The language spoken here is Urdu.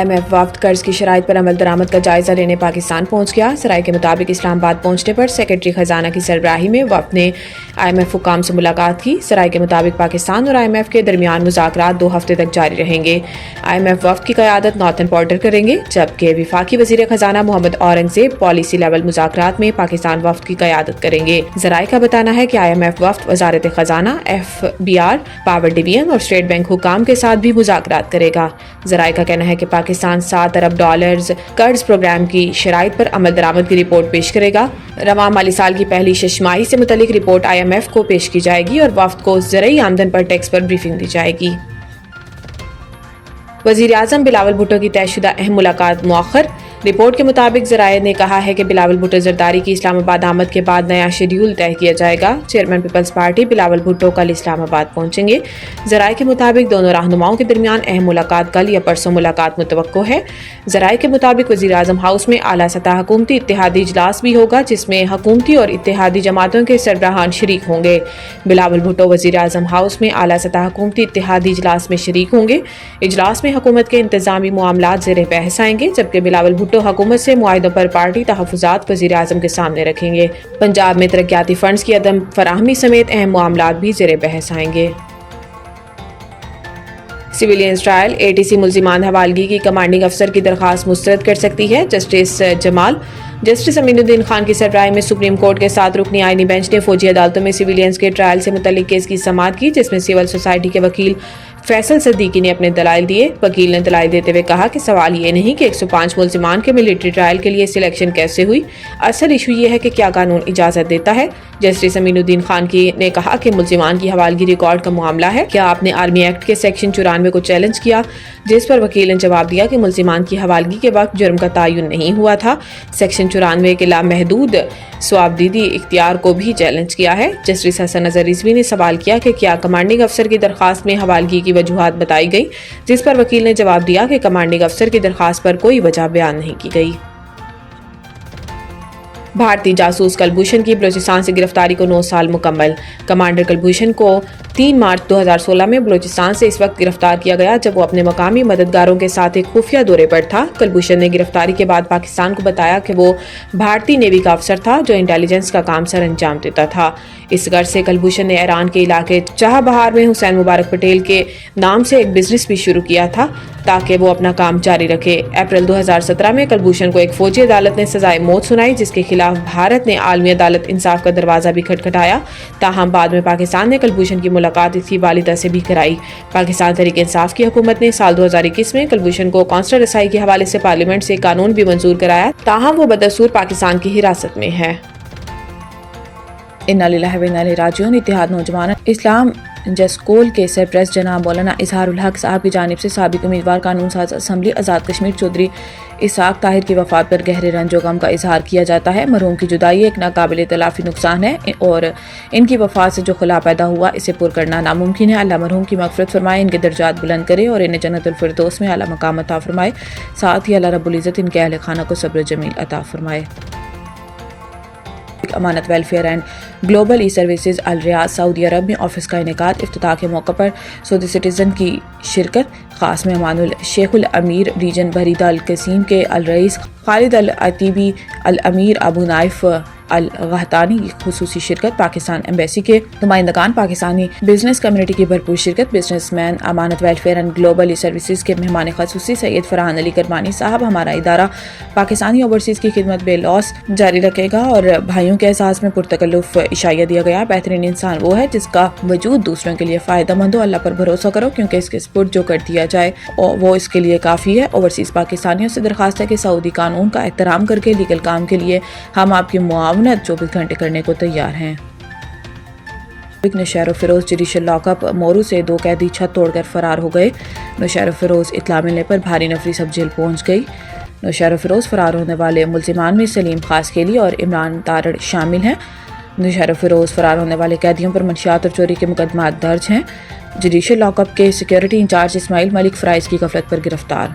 IMF وفد قرض کی شرائط پر عمل درآمد کا جائزہ لینے پاکستان پہنچ گیا۔ ذرائع کے مطابق اسلام آباد پہنچنے پر سیکرٹری خزانہ کی سربراہی میں وفد نے IMF حکام سے ملاقات کی۔ ذرائع کے مطابق پاکستان اور IMF کے درمیان مذاکرات 2 ہفتے تک جاری رہیں گے۔ IMF وفد کی قیادت نارتھن پورٹر کریں گے، جبکہ وفاقی وزیر خزانہ محمد اورنگزیب پالیسی لیول مذاکرات میں پاکستان وفد کی قیادت کریں گے۔ ذرائع کا بتانا ہے کہ IMF وفد وزارت خزانہ، FBR، پاور ڈویژن اور اسٹیٹ بینک حکام کے ساتھ بھی مذاکرات کرے گا۔ ذرائع کا کہنا ہے کہ پاکستان $7 ارب قرض پروگرام کی شرائط پر عمل درآمد کی رپورٹ پیش کرے گا۔ رواں مالی سال کی پہلی 6 ماہی سے متعلق رپورٹ IMF کو پیش کی جائے گی اور وفد کو زرعی آمدن پر ٹیکس پر بریفنگ دی جائے گی۔ وزیر اعظم بلاول بھٹو کی طے شدہ اہم ملاقات مؤخر۔ رپورٹ کے مطابق ذرائع نے کہا ہے کہ بلاول بھٹو زرداری کی اسلام آباد آمد کے بعد نیا شیڈیول طے کیا جائے گا۔ چیئرمین پیپلز پارٹی بلاول بھٹو کل اسلام آباد پہنچیں گے۔ ذرائع کے مطابق دونوں رہنماؤں کے درمیان اہم ملاقات کل یا پرسوں ملاقات متوقع ہے۔ ذرائع کے مطابق وزیر اعظم ہاؤس میں اعلیٰ سطح حکومتی اتحادی اجلاس بھی ہوگا، جس میں حکومتی اور اتحادی جماعتوں کے سربراہان شریک ہوں گے۔ بلاول بھٹو وزیر اعظم ہاؤس میں اعلیٰ سطح حکومتی اتحادی اجلاس میں شریک ہوں گے۔ اجلاس میں حکومت کے انتظامی معاملات زیر بحث آئیں گے، جبکہ بلاول بھٹو حکومت سے معاہدوں پر پارٹی تحفظات وزیر اعظم کے سامنے رکھیں گے۔ پنجاب میں ترقیاتی فنڈز کی عدم فراہمی سمیت اہم معاملات بھی زیر بحث آئیں گے۔ سویلینز ٹرائل ATC ملزمان حوالگی کی کمانڈنگ افسر کی درخواست مسترد کر سکتی ہے۔ جسٹس امین الدین خان کی سربراہی میں سپریم کورٹ کے 7 رکنی آئینی بینچ نے فوجی عدالتوں میں سویلینز کے ٹرائل سے متعلق کیس کی سماعت کی، جس میں سول سوسائٹی کے وکیل فیصل صدیقی نے اپنے دلائل دیے۔ وکیل نے دلائل دیتے ہوئے کہا کہ سوال یہ نہیں کہ 105 ملزمان کے ملٹری ٹرائل کے لیے سلیکشن کیسے ہوئی، اصل ایشو یہ ہے کہ کیا قانون اجازت دیتا ہے۔ جسٹس امین الدین خان نے کہا کہ ملزمان کی حوالگی ریکارڈ کا معاملہ ہے۔ کیا آپ نے آرمی ایکٹ کے سیکشن 94 کو چیلنج کیا؟ جس پر وکیل نے جواب دیا کہ ملزمان کی حوالگی کے وقت جرم کا تعین نہیں ہوا تھا۔ سیکشن 94 کے لامحدود ثوابدیدی اختیار کو بھی چیلنج کیا ہے۔ جسٹس حسن اظہر رضوی نے سوال کیا کہ کیا کمانڈنگ افسر کی درخواست میں حوالگی کی وجوہات بتائی گئی، جس پر وکیل نے جواب دیا کہ کمانڈنگ افسر کی درخواست پر کوئی وجہ بیان نہیں کی گئی۔ بھارتی جاسوس کلبھوشن کی بلوچستان سے گرفتاری کو 9 سال مکمل۔ کمانڈر کلبھوشن کو 3 مارچ 2016 میں بلوچستان سے اس وقت گرفتار کیا گیا جب وہ اپنے مقامی مددگاروں کے ساتھ ایک خفیہ دورے پر تھا۔ کلبھوشن نے گرفتاری کے بعد پاکستان کو بتایا کہ وہ بھارتی نیوی کا افسر تھا جو انٹیلیجنس کا کام سر انجام دیتا تھا۔ اس غرض سے کلبھوشن نے ایران کے علاقے چاہ بہار میں حسین مبارک پٹیل کے نام سے ایک بزنس بھی شروع کیا تھا تاکہ وہ اپنا کام جاری رکھے۔ اپریل 2017 میں کلبھوشن کو ایک فوجی عدالت نے سزائے موت سنائی، جس کے خلاف بھارت نے عالمی عدالت انصاف کا دروازہ بھی کھٹکھٹایا۔ تاہم بعد میں پاکستان نے کلبھوشن کی ملاقات اس کی والدہ سے بھی کرائی۔ پاکستان تحریک انصاف کی حکومت نے سال 2021 میں کلبھوشن کو قونصلر رسائی کے حوالے سے پارلیمنٹ سے قانون بھی منظور کرایا، تاہم وہ بدستور پاکستان کی حراست میں ہے۔ انا للہ و انا الیہ راجعون۔ اتحاد نوجوان اسلام جسکول کے سرپرست جناب مولانا اظہار الحق صاحب کی جانب سے سابق امیدوار قانون ساز اسمبلی آزاد کشمیر چودھری اسحاق طاہر کی وفات پر گہرے رنج و غم کا اظہار کیا جاتا ہے۔ مرحوم کی جدائی ایک ناقابل تلافی نقصان ہے اور ان کی وفات سے جو خلا پیدا ہوا اسے پر کرنا ناممکن ہے۔ اللہ مرحوم کی مغفرت فرمائے، ان کے درجات بلند کرے اور انہیں جنت الفردوس میں اعلیٰ مقام عطا فرمائے۔ ساتھ ہی اللہ رب العزت ان کے اہل خانہ کو صبر جمیل عطا فرمائے۔ Amanat welfare and global e services الریاض سعودی عرب میں آفس کا انعقاد۔ افتتاح کے موقع پر سعودی سٹیزن کی شرکت۔ خاص مہمان الشیخ الامیر ریجن بحیرہ القصیم کے الرئیس خالد العتیبی، الامیر ابو نائف الغہتانی کی خصوصی شرکت۔ پاکستان ایمبیسی کے نمائندگان، پاکستانی بزنس کمیونٹی کی بھرپور شرکت۔ بزنس مین امانت welfare and global e services کے مہمان خصوصی سید فرحان علی کرمانی صاحب، ہمارا ادارہ پاکستانی اوورسیز کی خدمت بے لوس جاری رکھے گا اور بھائیوں کے احساس میں پرتکلف اشائیہ دیا گیا۔ بہترین انسان وہ ہے جس کا وجود دوسروں کے لیے فائدہ مند ہو۔ اللہ پر بھروسہ کرو کیونکہ اس کے سپرد جو کر دیا جائے وہ اس کے لیے کافی ہے۔ اوورسیز پاکستانیوں سے درخواست ہے کہ سعودی قانون کا احترام کر کے لیگل کام کے لیے ہم آپ کی معاونت 24 گھنٹے کرنے کو تیار ہیں۔ Naushahro Feroze judicial lock up Moro سے 2 قیدی چھت توڑ کر فرار ہو گئے۔ نوشہر و فیروز اطلاع ملنے پر بھاری نفری سب جیل پہنچ گئی۔ نوشہر و فیروز فرار ہونے والے ملزمان میں سلیم خاصکیلی اور عمران تارڑ شامل ہیں۔ نوشہر و فیروز فرار ہونے والے قیدیوں پر منشیات اور چوری کے مقدمات درج ہیں۔ جوڈیشل لاک اپ کے سیکیورٹی انچارج اسماعیل ملک فرائض کی غفلت پر گرفتار۔